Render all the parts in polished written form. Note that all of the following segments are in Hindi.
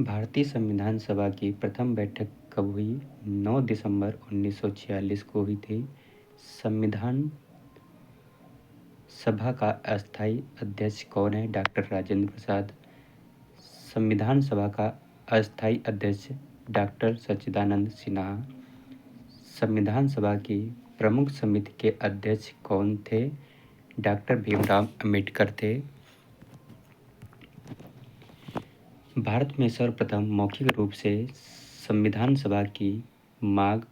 भारतीय संविधान सभा की प्रथम बैठक कब हुई? 9 दिसंबर 1946 को हुई थी। संविधान सभा का अस्थायी अध्यक्ष कौन है? डॉक्टर राजेंद्र प्रसाद। संविधान सभा का अस्थायी अध्यक्ष डॉक्टर सच्चिदानंद सिन्हा। संविधान सभा की प्रमुख समिति के अध्यक्ष कौन थे? डॉक्टर भीमराव अंबेडकर थे। भारत में सर्वप्रथम मौखिक रूप से संविधान सभा की मांग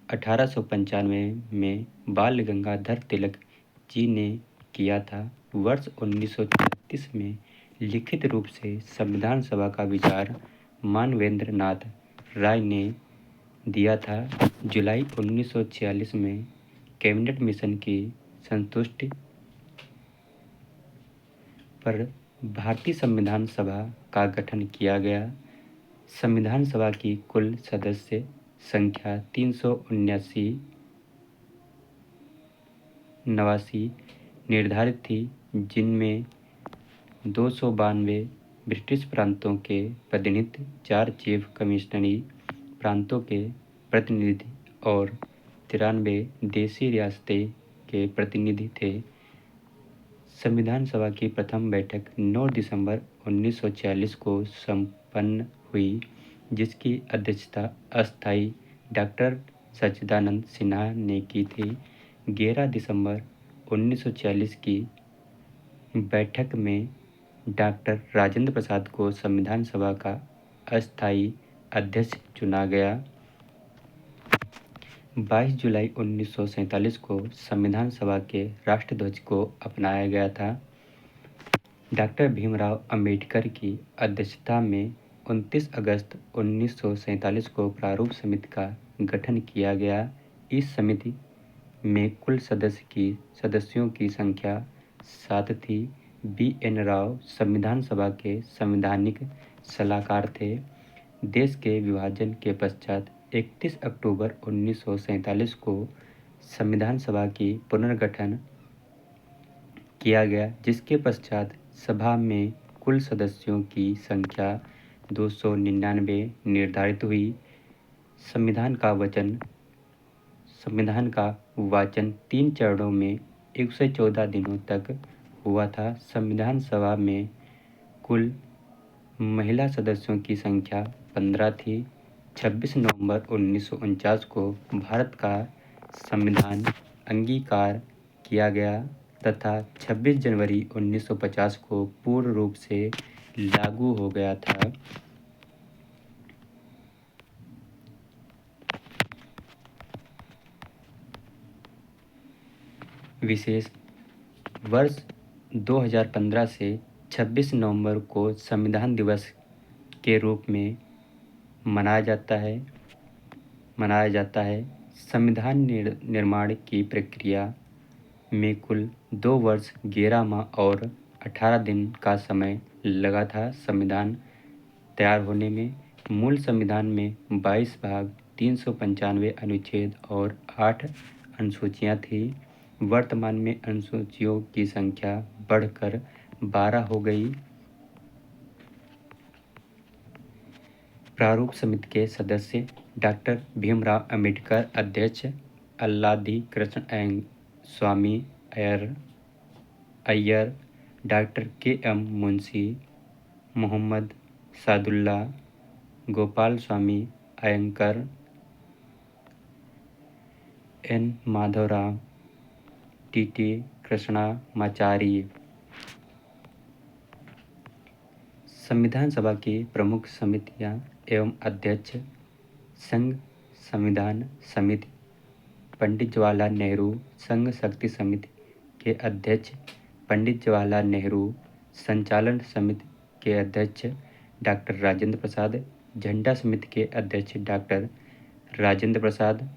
1895 में बाल गंगाधर तिलक जी ने किया था। वर्ष 1936 में लिखित रूप से संविधान सभा का विचार मानवेंद्र नाथ राय ने दिया था। जुलाई 1946 में कैबिनेट मिशन की संतुष्टि पर भारतीय संविधान सभा का गठन किया गया। संविधान सभा की कुल सदस्य संख्या 379 निर्धारित थी, जिनमें 292 ब्रिटिश प्रांतों के प्रतिनिधि, 4 चीफ कमिश्नरी प्रांतों के प्रतिनिधि और 93 देशी रियासतें के प्रतिनिधि थे। संविधान सभा की प्रथम बैठक 9 दिसंबर 1946 को संपन्न हुई, जिसकी अध्यक्षता अस्थायी डॉक्टर सच्चिदानंद सिन्हा ने की थी। 11 दिसंबर 1946 की बैठक में डॉक्टर राजेंद्र प्रसाद को संविधान सभा का अस्थायी अध्यक्ष चुना गया। 22 जुलाई 1947 को संविधान सभा के राष्ट्रध्वज को अपनाया गया था। डॉक्टर भीमराव अंबेडकर की अध्यक्षता में 29 अगस्त 1947 को प्रारूप समिति का गठन किया गया। इस समिति में कुल सदस्यों की संख्या 7 थी। बी.एन. राव संविधान सभा के संवैधानिक सलाहकार थे। देश के विभाजन के पश्चात 31 अक्टूबर 1947 को संविधान सभा की पुनर्गठन किया गया, जिसके पश्चात सभा में कुल सदस्यों की संख्या 299 निर्धारित हुई। संविधान का वाचन 3 चरणों में 114 दिनों तक हुआ था। संविधान सभा में कुल महिला सदस्यों की संख्या 15 थी। 26 नवंबर 1949 को भारत का संविधान अंगीकार किया गया तथा 26 जनवरी 1950 को पूर्ण रूप से लागू हो गया था। विशेष वर्ष 2015 से 26 नवंबर को संविधान दिवस के रूप में मनाया जाता है। संविधान निर्माण की प्रक्रिया में कुल 2 वर्ष 11 माह और 18 दिन का समय लगा था। संविधान तैयार होने में मूल संविधान में 22 भाग, 395 अनुच्छेद और 8 अनुसूचियां थी। वर्तमान में अनुसूचियों की संख्या बढ़कर 12 हो गई। प्रारूप समिति के सदस्य डॉक्टर भीमराव अंबेडकर अध्यक्ष, अल्लादी कृष्ण स्वामी Iyer, doctor KM. Munshi, Mohammad Sadulla, Gopal Swami अयंकर, N. Madhavrao, TT. Krishnamachari. संविधान सभा की प्रमुख समितियां एवं अध्यक्ष: संघ संविधान समिति, पंडित जवाहरलाल नेहरू संघ शक्ति समिति के अध्यक्ष पंडित जवाहरलाल नेहरू, संचालन समिति के अध्यक्ष डॉक्टर राजेंद्र प्रसाद, झंडा समिति के अध्यक्ष डॉक्टर राजेंद्र प्रसाद,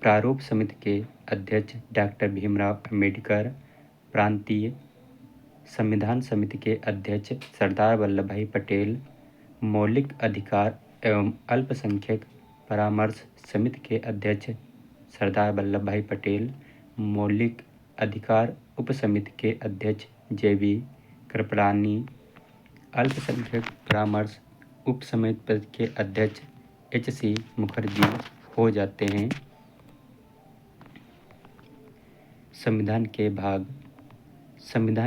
प्रारूप समिति के अध्यक्ष डॉक्टर भीमराव अंबेडकर, प्रांतीय संविधान समिति के अध्यक्ष सरदार वल्लभ भाई पटेल, मौलिक अधिकार एवं अल्पसंख्यक परामर्श समिति के अध्यक्ष सरदार वल्लभ भाई पटेल, मौलिक अधिकार उपसमिति के अध्यक्ष जे.बी. कृपलानी, अल्पसंख्यक परामर्श उप समिति पद के अध्यक्ष H.C. मुखर्जी हो जाते हैं। संविधान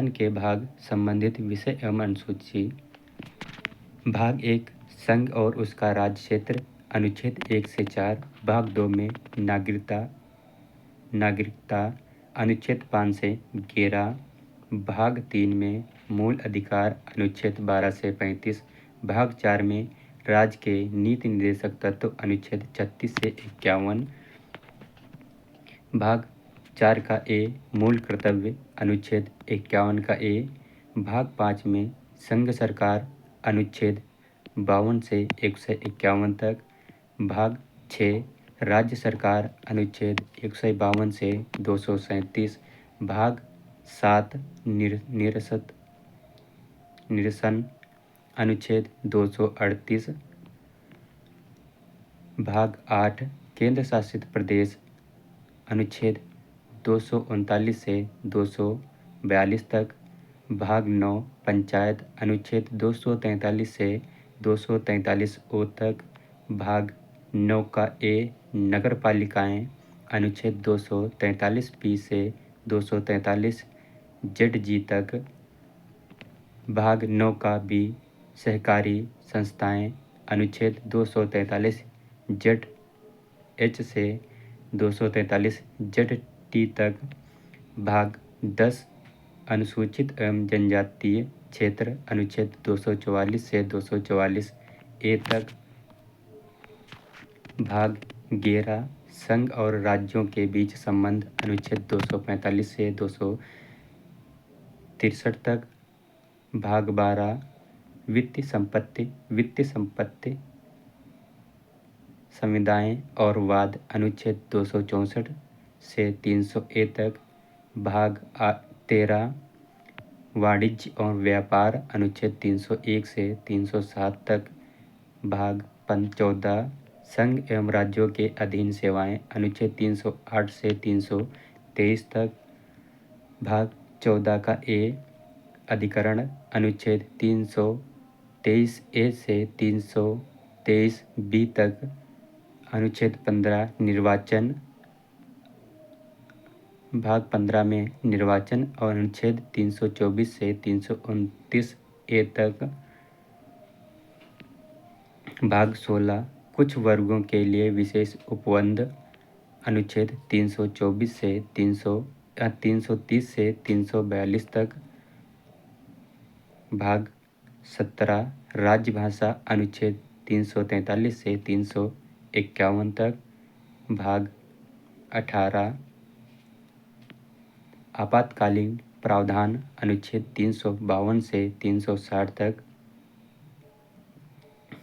के भाग संबंधित विषय एवं अनुसूची। भाग 1 संघ और उसका राज्य क्षेत्र, अनुच्छेद 1 से 4। भाग 2 में नागरिकता, अनुच्छेद 5 से 11। भाग 3 में मूल अधिकार, अनुच्छेद 12 से 35। भाग 4 में राज्य के नीति निर्देशक तत्व, अनुच्छेद 36 से 51। भाग 4 का ए मूल कर्तव्य, अनुच्छेद 51 का ए। भाग 5 में संघ सरकार, अनुच्छेद 52 से 151 तक। भाग 6 राज्य सरकार, अनुच्छेद 152 से 237। भाग 7 निरसन, अनुच्छेद 238। भाग 8 केंद्र शासित प्रदेश, अनुच्छेद 239 से 242 तक। भाग 9 पंचायत, अनुच्छेद 243 से 243 ओ तक। भाग 9 का ए नगर पालिकाएँ, अनुच्छेद 243 पी से 243 जेड जी तक। भाग 9 का बी सहकारी संस्थाएं, अनुच्छेद 243 जेड एच से 243 जेड टी तक। भाग 10 अनुसूचित एवं जनजातीय क्षेत्र, अनुच्छेद 244 से 244 ए तक। भाग 11 संघ और राज्यों के बीच संबंध, अनुच्छेद 245 से 263 तक। भाग 12 वित्तीय संपत्ति संविदाएं और वाद, अनुच्छेद 264 से 300 ए तक। भाग 13 वाणिज्य और व्यापार, अनुच्छेद 301 से 307 तक। भाग 14 संघ एवं राज्यों के अधीन सेवाएं, अनुच्छेद 308 से 323 तक। भाग 14 का ए अधिकरण, अनुच्छेद 323 ए से 323 बी तक। अनुच्छेद 15 निर्वाचन, भाग 15 में निर्वाचन और अनुच्छेद 324 से 329 ए तक। भाग 16 कुछ वर्गों के लिए विशेष उपबंध, अनुच्छेद 324 से 330 से 342 तक। भाग 17 राजभाषा, अनुच्छेद 343 से 351 तक। भाग 18 आपातकालीन प्रावधान, अनुच्छेद 352 से 360 तक।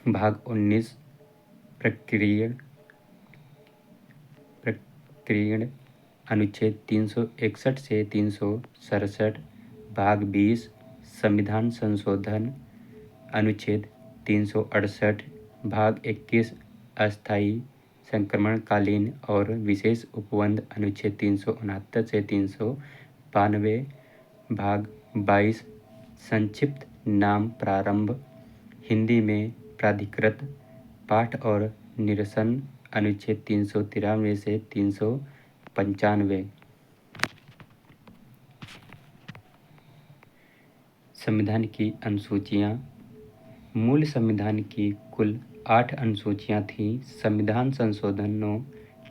भाग 19 प्रक्रियण, अनुच्छेद 361 से 367। भाग 20 संविधान संशोधन, अनुच्छेद 368। भाग 21 अस्थायी संक्रमणकालीन और विशेष उपबंध, अनुच्छेद 369 से 392। भाग 22 संक्षिप्त नाम प्रारंभ, हिंदी में प्राधिकृत पाठ और निरसन, अनुच्छेद 393 से 395। संविधान की अनुसूचियाँ। मूल संविधान की कुल 8 अनुसूचियाँ थीं। संविधान संशोधनों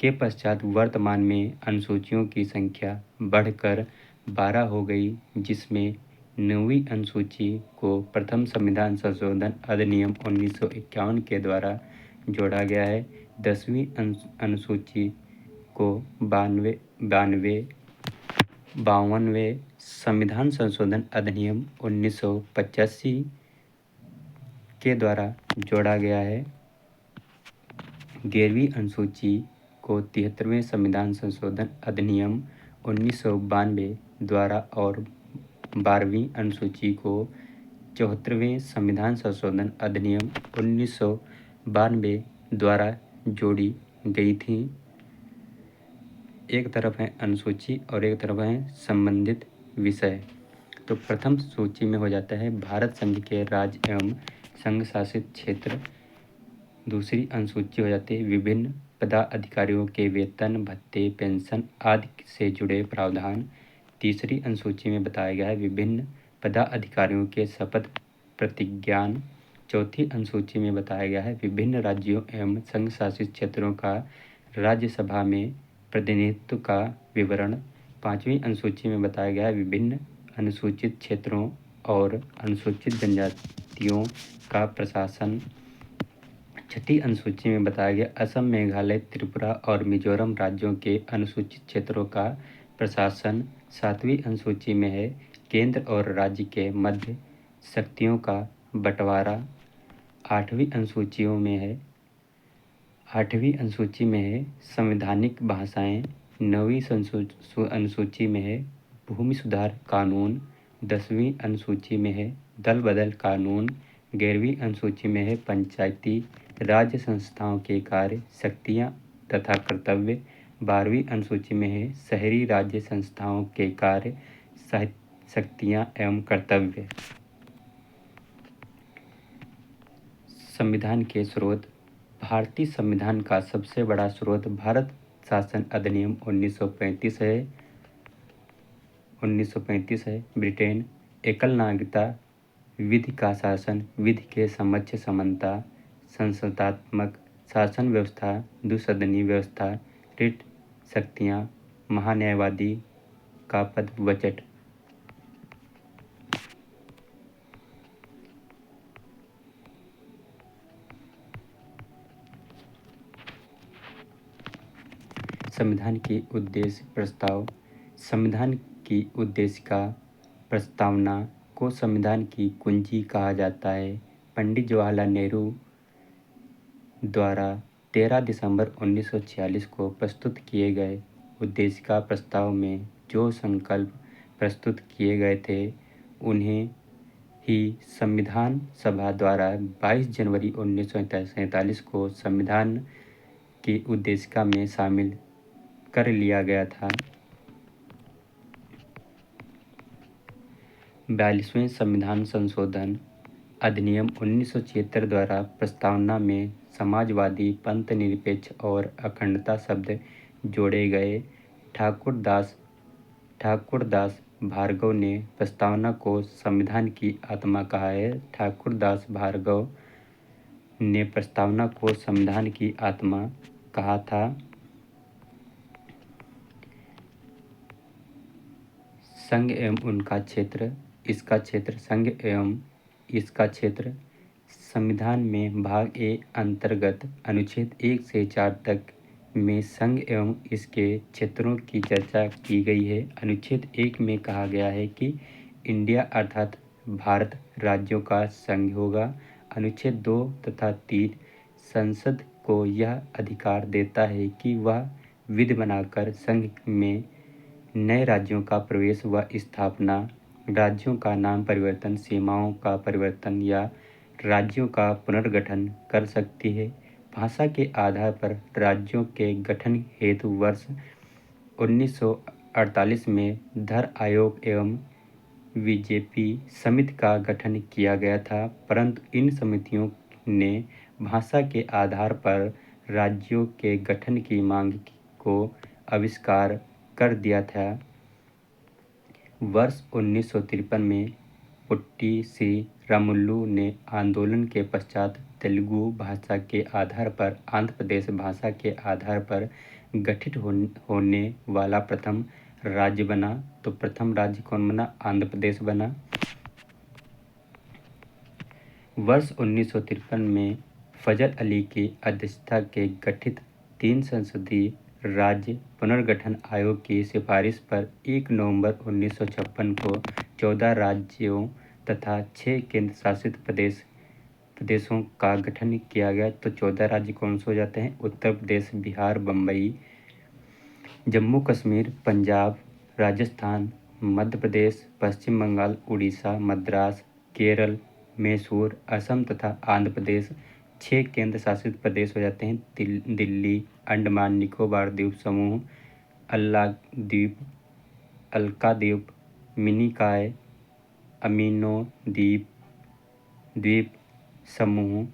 के पश्चात वर्तमान में अनुसूचियों की संख्या बढ़कर 12 हो गई, जिसमें 9वीं अनुसूची को प्रथम संविधान संशोधन अधिनियम 1951 के द्वारा जोड़ा गया है। 10वीं अनुसूची को 52वें संविधान संशोधन अधिनियम 1985 के द्वारा जोड़ा गया है। 11वीं अनुसूची को 73वें संविधान संशोधन अधिनियम 1992 द्वारा और 12वीं अनुसूची को 74वें संविधान संशोधन अधिनियम 1992 द्वारा जोड़ी गई थी। एक तरफ है अनुसूची और एक तरफ है संबंधित विषय। तो प्रथम सूची में हो जाता है भारत संघ के राज्य एवं संघ शासित क्षेत्र। दूसरी अनुसूची हो जाती है विभिन्न पदाधिकारियों के वेतन, भत्ते, पेंशन आदि से जुड़े प्रावधान। तीसरी अनुसूची में बताया गया है विभिन्न पदाधिकारियों के शपथ प्रतिज्ञान। चौथी अनुसूची में बताया गया है विभिन्न राज्यों एवं संघ शासित क्षेत्रों का राज्यसभा में प्रतिनिधित्व का विवरण। पांचवी अनुसूची में बताया गया है विभिन्न अनुसूचित क्षेत्रों और अनुसूचित जनजातियों का प्रशासन। छठी अनुसूची में बताया गया असम, मेघालय, त्रिपुरा और मिजोरम राज्यों के अनुसूचित क्षेत्रों का प्रशासन। सातवीं अनुसूची में है केंद्र और राज्य के मध्य शक्तियों का बंटवारा। आठवीं अनुसूची में है संवैधानिक भाषाएं। नौवीं अनुसूची में है भूमि सुधार कानून। 10वीं अनुसूची में है दल बदल कानून। 11वीं अनुसूची में है पंचायती राज्य संस्थाओं के कार्य, शक्तियाँ तथा कर्तव्य। 12वीं अनुसूची में है शहरी राज्य संस्थाओं के कार्य, शक्तियाँ एवं कर्तव्य। संविधान के स्रोत। भारतीय संविधान का सबसे बड़ा स्रोत भारत शासन अधिनियम 1935 है। ब्रिटेन। एकल नागरिकता, विधि का शासन, विधि के समक्ष समानता, संसदात्मक शासन व्यवस्था, द्विसदनीय व्यवस्था, रिट शक्तियाँ, महान्यायवादी का पद, बजट। संविधान की उद्देश्य प्रस्ताव। संविधान की उद्देश्य का प्रस्तावना को संविधान की कुंजी कहा जाता है। पंडित जवाहरलाल नेहरू द्वारा 13 दिसंबर 1946 को प्रस्तुत किए गए उद्देश्य का प्रस्ताव में जो संकल्प प्रस्तुत किए गए थे उन्हें ही संविधान सभा द्वारा 22 जनवरी 1947 को संविधान की उद्देशिका में शामिल कर लिया गया था। 42वें संविधान संशोधन अधिनियम 1976 द्वारा प्रस्तावना में समाजवादी, पंथ निरपेक्ष और अखंडता शब्द जोड़े गए। ठाकुर दास भार्गव ने प्रस्तावना को संविधान की आत्मा कहा है। ठाकुर दास भार्गव ने प्रस्तावना को संविधान की आत्मा कहा था। संघ एवं उनका क्षेत्र, इसका क्षेत्र, संघ एवं इसका क्षेत्र। संविधान में भाग ए अंतर्गत अनुच्छेद 1 से 4 तक में संघ एवं इसके क्षेत्रों की चर्चा की गई है। अनुच्छेद 1 में कहा गया है कि इंडिया अर्थात भारत राज्यों का संघ होगा। अनुच्छेद 2 तथा 3 संसद को यह अधिकार देता है कि वह विधि बनाकर संघ में नए राज्यों का प्रवेश व स्थापना, राज्यों का नाम परिवर्तन, सीमाओं का परिवर्तन या राज्यों का पुनर्गठन कर सकती है। भाषा के आधार पर राज्यों के गठन हेतु वर्ष 1948 में धर आयोग एवं बीजेपी समिति का गठन किया गया था, परंतु इन समितियों ने भाषा के आधार पर राज्यों के गठन की मांग को अस्वीकार कर दिया था। वर्ष 1953 में पुट्टी श्री रामुलु ने आंदोलन के पश्चात तेलुगु भाषा के आधार पर आंध्र प्रदेश भाषा के आधार पर गठित होने वाला प्रथम राज्य बना। तो प्रथम राज्य कौन बना? आंध्र प्रदेश बना। वर्ष 1953 में फजल अली की अध्यक्षता के गठित 3 संसदीय राज्य पुनर्गठन आयोग की सिफारिश पर 1 नवंबर 1956 को 14 राज्यों तथा 6 केंद्र शासित प्रदेशों का गठन किया गया। तो 14 राज्य कौन से हो जाते हैं? उत्तर प्रदेश, बिहार, बम्बई, जम्मू कश्मीर, पंजाब, राजस्थान, मध्य प्रदेश, पश्चिम बंगाल, उड़ीसा, मद्रास, केरल, मैसूर, असम तथा आंध्र प्रदेश। 6 केंद्र शासित प्रदेश हो जाते हैं दिल्ली, अंडमान निकोबार द्वीप समूह, अलका द्वीप, मिनिकॉय, अमीनो द्वीप, समूह,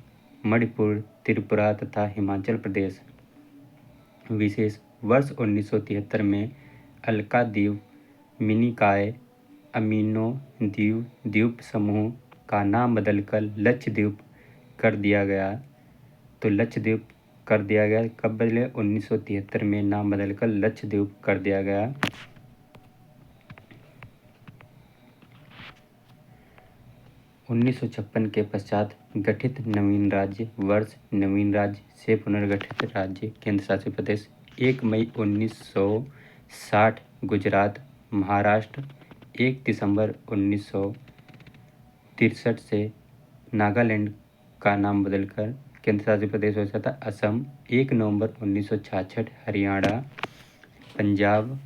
मणिपुर, त्रिपुरा तथा हिमाचल प्रदेश। विशेष वर्ष 1973 में अलका द्वीप, मिनिकॉय, अमीनो द्वीप समूह का नाम बदलकर लक्षद्वीप कर दिया गया। तो लक्षद्वीप कर दिया गया कब बदले? 1973 में नाम बदलकर लक्षद्वीप कर दिया गया। 1956 के पश्चात गठित नवीन राज्य वर्ष नवीन राज्य से पुनर्गठित राज्य केंद्र शासित प्रदेश 1 मई 1960 गुजरात, महाराष्ट्र 1 दिसंबर 1963 से नागालैंड का नाम बदलकर केंद्र शासित प्रदेश हो जाता असम 1 नवंबर 1966 हरियाणा, पंजाब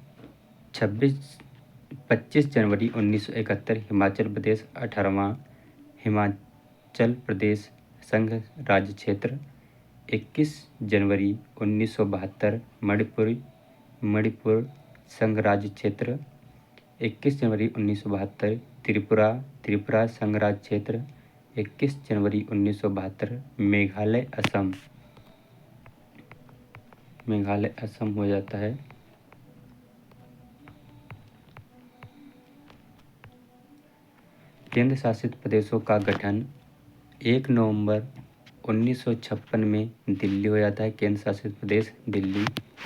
25 जनवरी 1971 हिमाचल प्रदेश 18वां हिमाचल प्रदेश संघ राज्य क्षेत्र 21 जनवरी 1972 मणिपुर संघ राज्य क्षेत्र 21 जनवरी 1972 त्रिपुरा संघ राज्य क्षेत्र 21 जनवरी 1972 मेघालय असम हो जाता है। केंद्र शासित प्रदेशों का गठन 1 नवंबर 1956 में दिल्ली हो जाता है। केंद्र शासित प्रदेश दिल्ली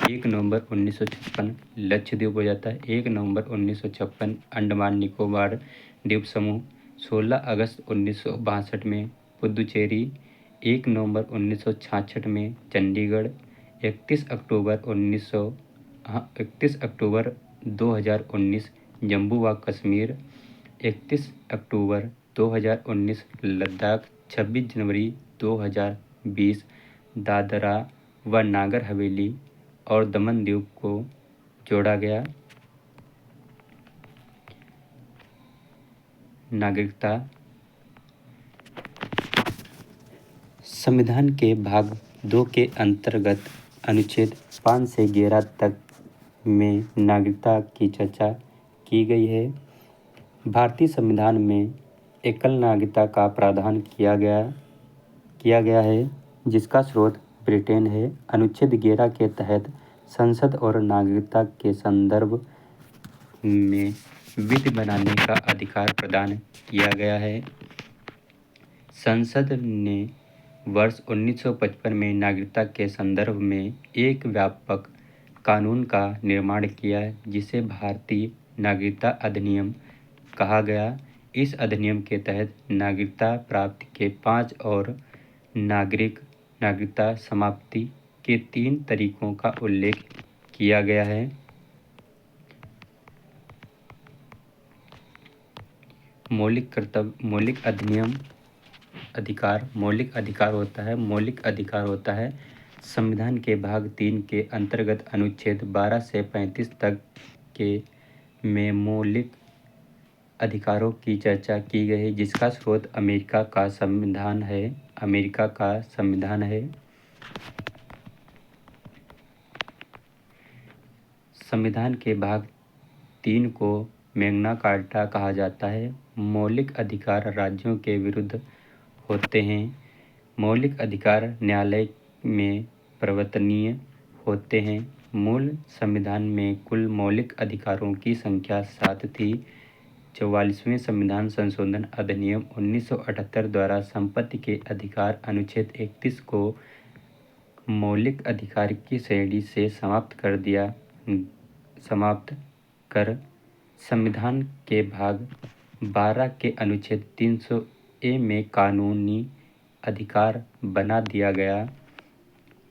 1 नवंबर 1956 लक्षद्वीप हो जाता है। 1 नवंबर 1956 अंडमान निकोबार द्वीप समूह 16 अगस्त 1962 में पुदुचेरी 1 नवंबर 1966 में चंडीगढ़ 31 अक्टूबर 2019 जम्मू व कश्मीर 31 अक्टूबर 2019 लद्दाख 26 जनवरी 2020 दादरा व नागर हवेली और दमन द्वीप को जोड़ा गया। नागरिकता संविधान के भाग 2 के अंतर्गत अनुच्छेद 5 से 11 तक में नागरिकता की चर्चा की गई है। भारतीय संविधान में एकल नागरिकता का प्रावधान किया गया है, जिसका स्रोत ब्रिटेन है। अनुच्छेद 11 के तहत संसद और नागरिकता के संदर्भ में विधि बनाने का अधिकार प्रदान किया गया है। संसद ने वर्ष 1955 में नागरिकता के संदर्भ में एक व्यापक कानून का निर्माण किया, जिसे भारतीय नागरिकता अधिनियम कहा गया। इस अधिनियम के तहत नागरिकता प्राप्ति के 5 और नागरिकता समाप्ति के 3 तरीकों का उल्लेख किया गया है। मौलिक अधिकार होता है। संविधान के भाग 3 के अंतर्गत अनुच्छेद 12 से 35 तक के में मौलिक अधिकारों की चर्चा की गई है, जिसका स्रोत अमेरिका का संविधान है। संविधान के भाग 3 को मैग्ना कार्टा कहा जाता है। मौलिक अधिकार राज्यों के विरुद्ध होते हैं। मौलिक अधिकार न्यायालय में परिवर्तनीय होते हैं। मूल संविधान में कुल मौलिक अधिकारों की संख्या 7 थी। 44वें संविधान संशोधन अधिनियम 1978 द्वारा संपत्ति के अधिकार अनुच्छेद 31 को मौलिक अधिकार की श्रेणी से समाप्त कर संविधान के भाग 12 के अनुच्छेद 300A में कानूनी अधिकार बना दिया गया।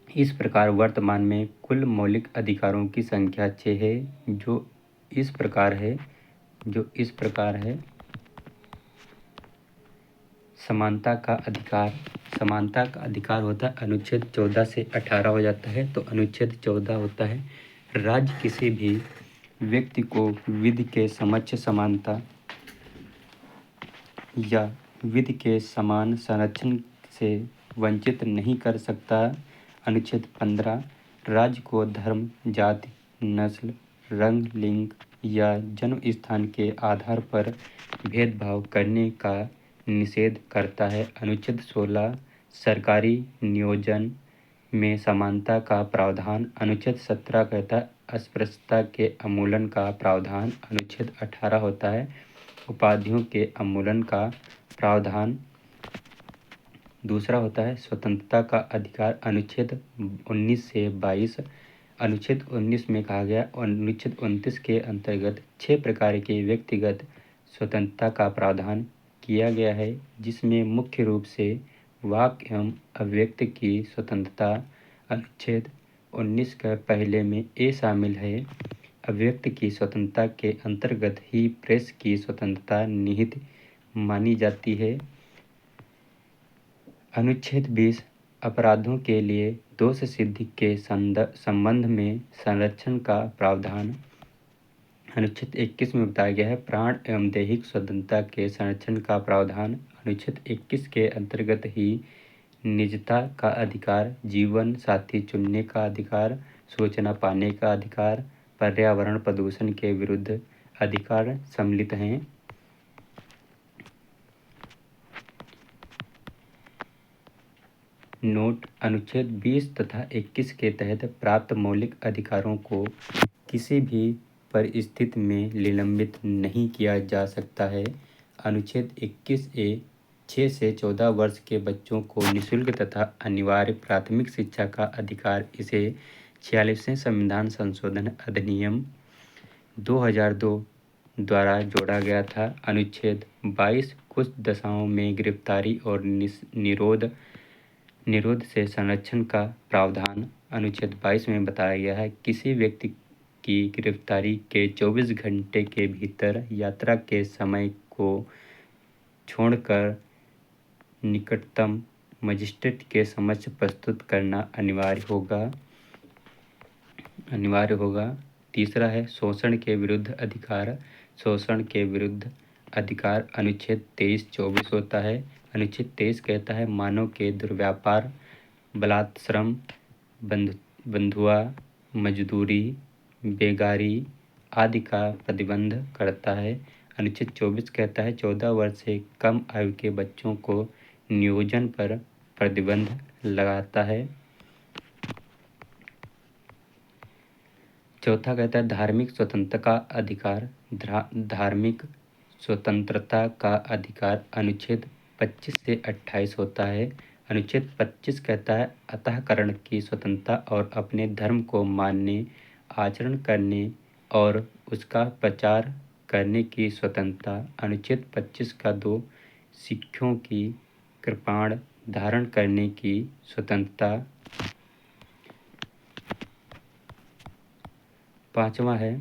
इस प्रकार वर्तमान में कुल मौलिक अधिकारों की संख्या 6 है, जो इस प्रकार है। समानता का अधिकार होता है, अनुच्छेद 14 से 18 हो जाता है। तो अनुच्छेद 14 होता है, राज्य किसी भी व्यक्ति को विधि के समक्ष समानता या विधि के समान संरक्षण से वंचित नहीं कर सकता। अनुच्छेद 15 राज्य को धर्म, जाति, नस्ल, रंग, लिंग या जन्म स्थान के आधार पर भेदभाव करने का निषेध करता है। अनुच्छेद 16 सरकारी नियोजन में समानता का प्रावधान। अनुच्छेद 17 कहता है अस्पृश्यता के उन्मूलन का प्रावधान। अनुच्छेद 18 होता है उपाधियों के उन्मूलन का प्रावधान। दूसरा होता है स्वतंत्रता का अधिकार। अनुच्छेद 19 से 22। अनुच्छेद 19 में कहा गया अनुच्छेद 29 के अंतर्गत 6 प्रकार के व्यक्तिगत स्वतंत्रता का प्रावधान किया गया है, जिसमें मुख्य रूप से वाक एवं अभिव्यक्ति की स्वतंत्रता अनुच्छेद 19 का पहले में ए शामिल है। अभिव्यक्ति की स्वतंत्रता के अंतर्गत ही प्रेस की स्वतंत्रता निहित मानी जाती है। अनुच्छेद 20 अपराधों के लिए दोष सिद्धि के संबंध में संरक्षण का प्रावधान। अनुच्छेद 21 में बताया गया है प्राण एवं दैहिक स्वतंत्रता के संरक्षण का प्रावधान। अनुच्छेद 21 के अंतर्गत ही निजता का अधिकार, जीवन साथी चुनने का अधिकार, सूचना पाने का अधिकार, पर्यावरण प्रदूषण के विरुद्ध अधिकार सम्मिलित हैं। नोट अनुच्छेद 20 तथा 21 के तहत प्राप्त मौलिक अधिकारों को किसी भी परिस्थिति में निलंबित नहीं किया जा सकता है। अनुच्छेद 21 ए 6 से 14 वर्ष के बच्चों को निःशुल्क तथा अनिवार्य प्राथमिक शिक्षा का अधिकार इसे 46वें संविधान संशोधन अधिनियम 2002 द्वारा जोड़ा गया था। अनुच्छेद 22 कुछ दशाओं में गिरफ्तारी और निरोध से संरक्षण का प्रावधान। अनुच्छेद 22 में बताया गया है किसी व्यक्ति की गिरफ्तारी के 24 घंटे के भीतर यात्रा के समय को छोड़कर निकटतम मजिस्ट्रेट के समक्ष प्रस्तुत करना अनिवार्य होगा। तीसरा है शोषण के विरुद्ध अधिकार। शोषण के विरुद्ध अधिकार अनुच्छेद 23-24 होता है। अनुच्छेद 23 कहता है मानव के दुर्व्यापार, बलात्श्रम, बंधुआ, मजदूरी, बेगारी आदि का प्रतिबंध करता है। अनुच्छेद 24 कहता है 14 वर्ष से कम आयु के बच्चों को नियोजन पर प्रतिबंध लगाता है। चौथा कहता है धार्मिक स्वतंत्रता का अधिकार। धार्मिक स्वतंत्रता का अधिकार अनुच्छेद 25 से 28 होता है। अनुच्छेद 25 कहता है अंतःकरण की स्वतंत्रता और अपने धर्म को मानने, आचरण करने और उसका प्रचार करने की स्वतंत्रता। अनुच्छेद 25 का 2 सिखों की कृपाण धारण करने की स्वतंत्रता। पांचवा है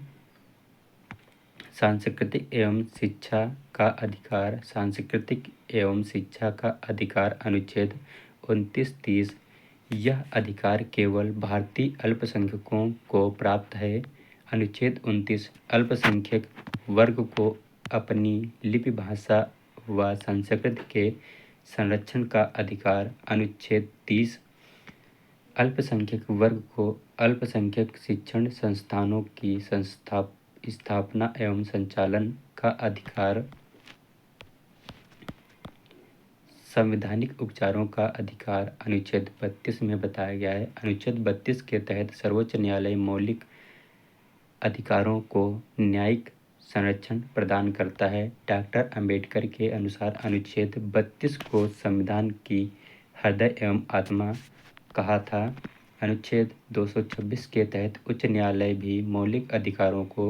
सांस्कृतिक एवं शिक्षा का अधिकार। सांस्कृतिक एवं शिक्षा का अधिकार अनुच्छेद 29-30। यह अधिकार केवल भारतीय अल्पसंख्यकों को प्राप्त है। अनुच्छेद 29 अल्पसंख्यक वर्ग को अपनी लिपि भाषा व संस्कृति के संरक्षण का अधिकार। अनुच्छेद 30 अल्पसंख्यक वर्ग को अल्पसंख्यक शिक्षण संस्थानों की स्थापना एवं संचालन का अधिकार। संवैधानिक उपचारों का अधिकार अनुच्छेद 32 में बताया गया है। अनुच्छेद 32 के तहत सर्वोच्च न्यायालय मौलिक अधिकारों को न्यायिक संरक्षण प्रदान करता है। डॉक्टर अंबेडकर के अनुसार अनुच्छेद 32 को संविधान की हृदय एवं आत्मा कहा था। अनुच्छेद 226 के तहत उच्च न्यायालय भी मौलिक अधिकारों को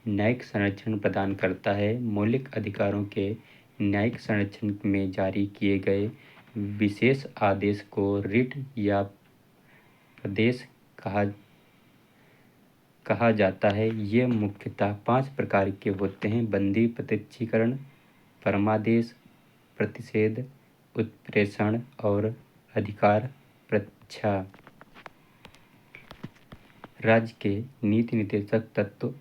न्यायिक संरक्षण प्रदान करता है। मौलिक अधिकारों के न्यायिक संरक्षण में जारी किए गए विशेष आदेश को रिट या प्रदेश कहा जाता है। ये मुख्यतः 5 प्रकार के होते हैं: बंदी प्रत्यक्षीकरण, परमादेश, प्रतिषेध, उत्प्रेषण और अधिकार प्रच्छा। राज्य के नीति निर्देशक तत्व।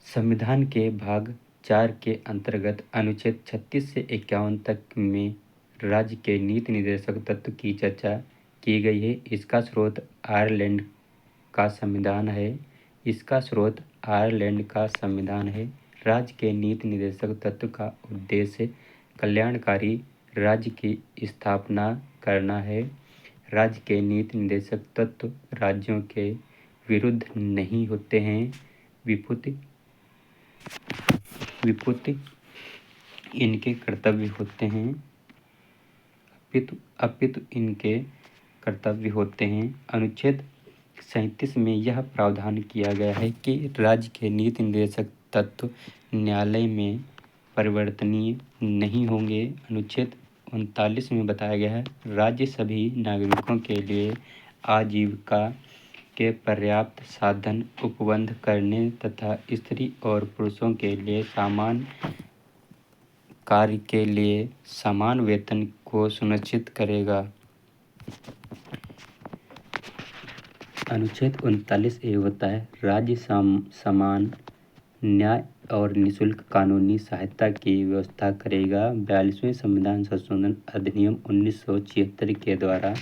संविधान के भाग 4 के अंतर्गत अनुच्छेद 36 से 51 तक में राज्य के नीति निर्देशक तत्व की चर्चा की गई है। इसका स्रोत आयरलैंड का संविधान है। राज्य के नीति निर्देशक तत्व का उद्देश्य कल्याणकारी राज्य की स्थापना करना है। राज्य के नीति निर्देशक तत्व राज्यों के विरुद्ध नहीं होते हैं, विपुत इनके कर्तव्य होते हैं, अपितु इनके कर्तव्य होते हैं। अनुच्छेद 37 में यह प्रावधान किया गया है कि राज्य के नीति निर्देशक तत्व न्यायालय में परिवर्तनीय नहीं होंगे। अनुच्छेद 39 में बताया गया है, राज्य सभी नागरिकों के लिए आजीविका के पर्याप्त साधन उपलब्ध करने तथा स्त्री और पुरुषों के लिए समान कार्य के लिए समान वेतन को सुनिश्चित करेगा। अनुच्छेद 39 ए होता है, राज्य समान न्याय और निःशुल्क कानूनी सहायता की व्यवस्था करेगा। 42वें संविधान संशोधन अधिनियम 1976 के द्वारा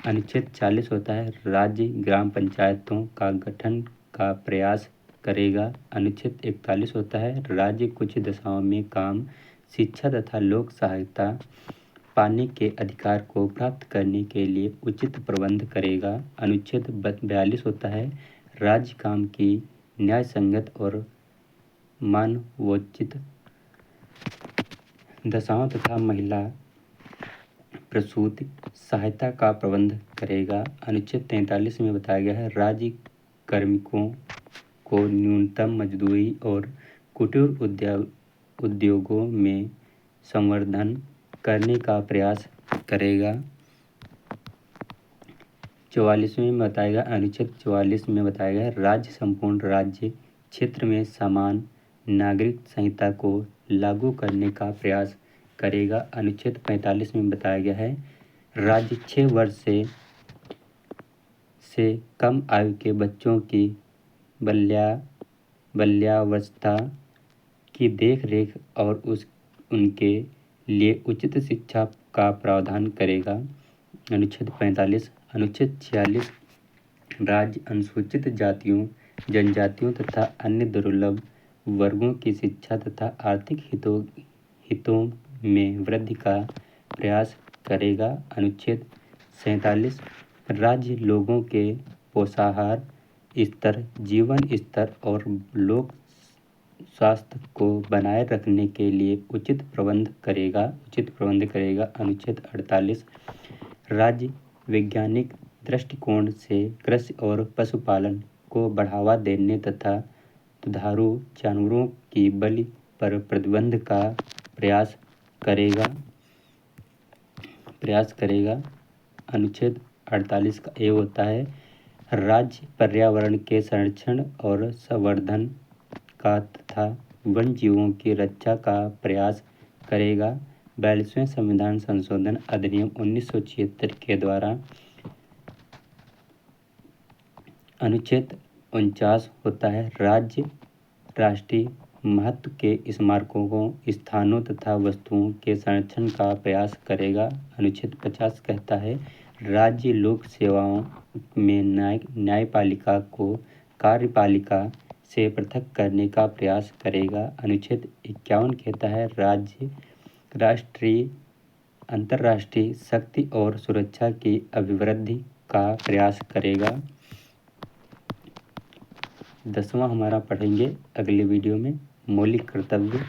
अनुच्छेद 40 होता है, राज्य ग्राम पंचायतों का गठन का प्रयास करेगा। अनुच्छेद 41 होता है, राज्य कुछ दशाओं में काम, शिक्षा तथा लोक सहायता पाने के अधिकार को प्राप्त करने के लिए उचित प्रबंध करेगा। अनुच्छेद 42 होता है, राज्य काम की न्याय संगत और मानवोचित दशाओं तथा महिला प्रसूति सहायता का प्रबंध करेगा। अनुच्छेद 43 में बताया गया है, राज्य कार्मिकों को न्यूनतम मजदूरी और कुटीर उद्योगों में संवर्धन करने का प्रयास करेगा। 44वें में बताया गया, अनुच्छेद 44 में बताया गया है, राज्य संपूर्ण राज्य क्षेत्र में समान नागरिक संहिता को लागू करने का प्रयास करेगा। अनुच्छेद 45 में बताया गया है, राज्य 6 वर्ष से कम आयु के बच्चों की बाल्यावस्था की देखरेख और उनके लिए उचित शिक्षा का प्रावधान करेगा। अनुच्छेद 45। अनुच्छेद 46, राज्य अनुसूचित जातियों, जनजातियों तथा अन्य दुर्लभ वर्गों की शिक्षा तथा आर्थिक हितों में वृद्धि का प्रयास करेगा। अनुच्छेद 47, राज्य लोगों के पोषाहार स्तर, जीवन स्तर और लोक स्वास्थ्य को बनाए रखने के लिए उचित प्रबंध करेगा। अनुच्छेद 48, राज्य वैज्ञानिक दृष्टिकोण से कृषि और पशुपालन को बढ़ावा देने तथा दुधारू जानवरों की बलि पर प्रतिबंध का प्रयास करेगा। अनुच्छेद 48 का ए होता है, राज्य पर्यावरण के संरक्षण और संवर्धन का तथा वन जीवों की रक्षा का प्रयास करेगा। 42वें संविधान संशोधन अधिनियम 1976 के द्वारा अनुच्छेद 49 होता है, राज्य राष्ट्रीय महत्व के स्मारकों, स्थानों तथा वस्तुओं के संरक्षण का प्रयास करेगा। अनुच्छेद 50 कहता है, राज्य लोक सेवाओं में न्यायपालिका को कार्यपालिका से पृथक करने का प्रयास करेगा। अनुच्छेद 51 कहता है, राज्य राष्ट्रीय अंतर्राष्ट्रीय शक्ति और सुरक्षा की अभिवृद्धि का प्रयास करेगा। 10वां हमारा पढ़ेंगे अगले वीडियो में, मौलिक कर्तव्य।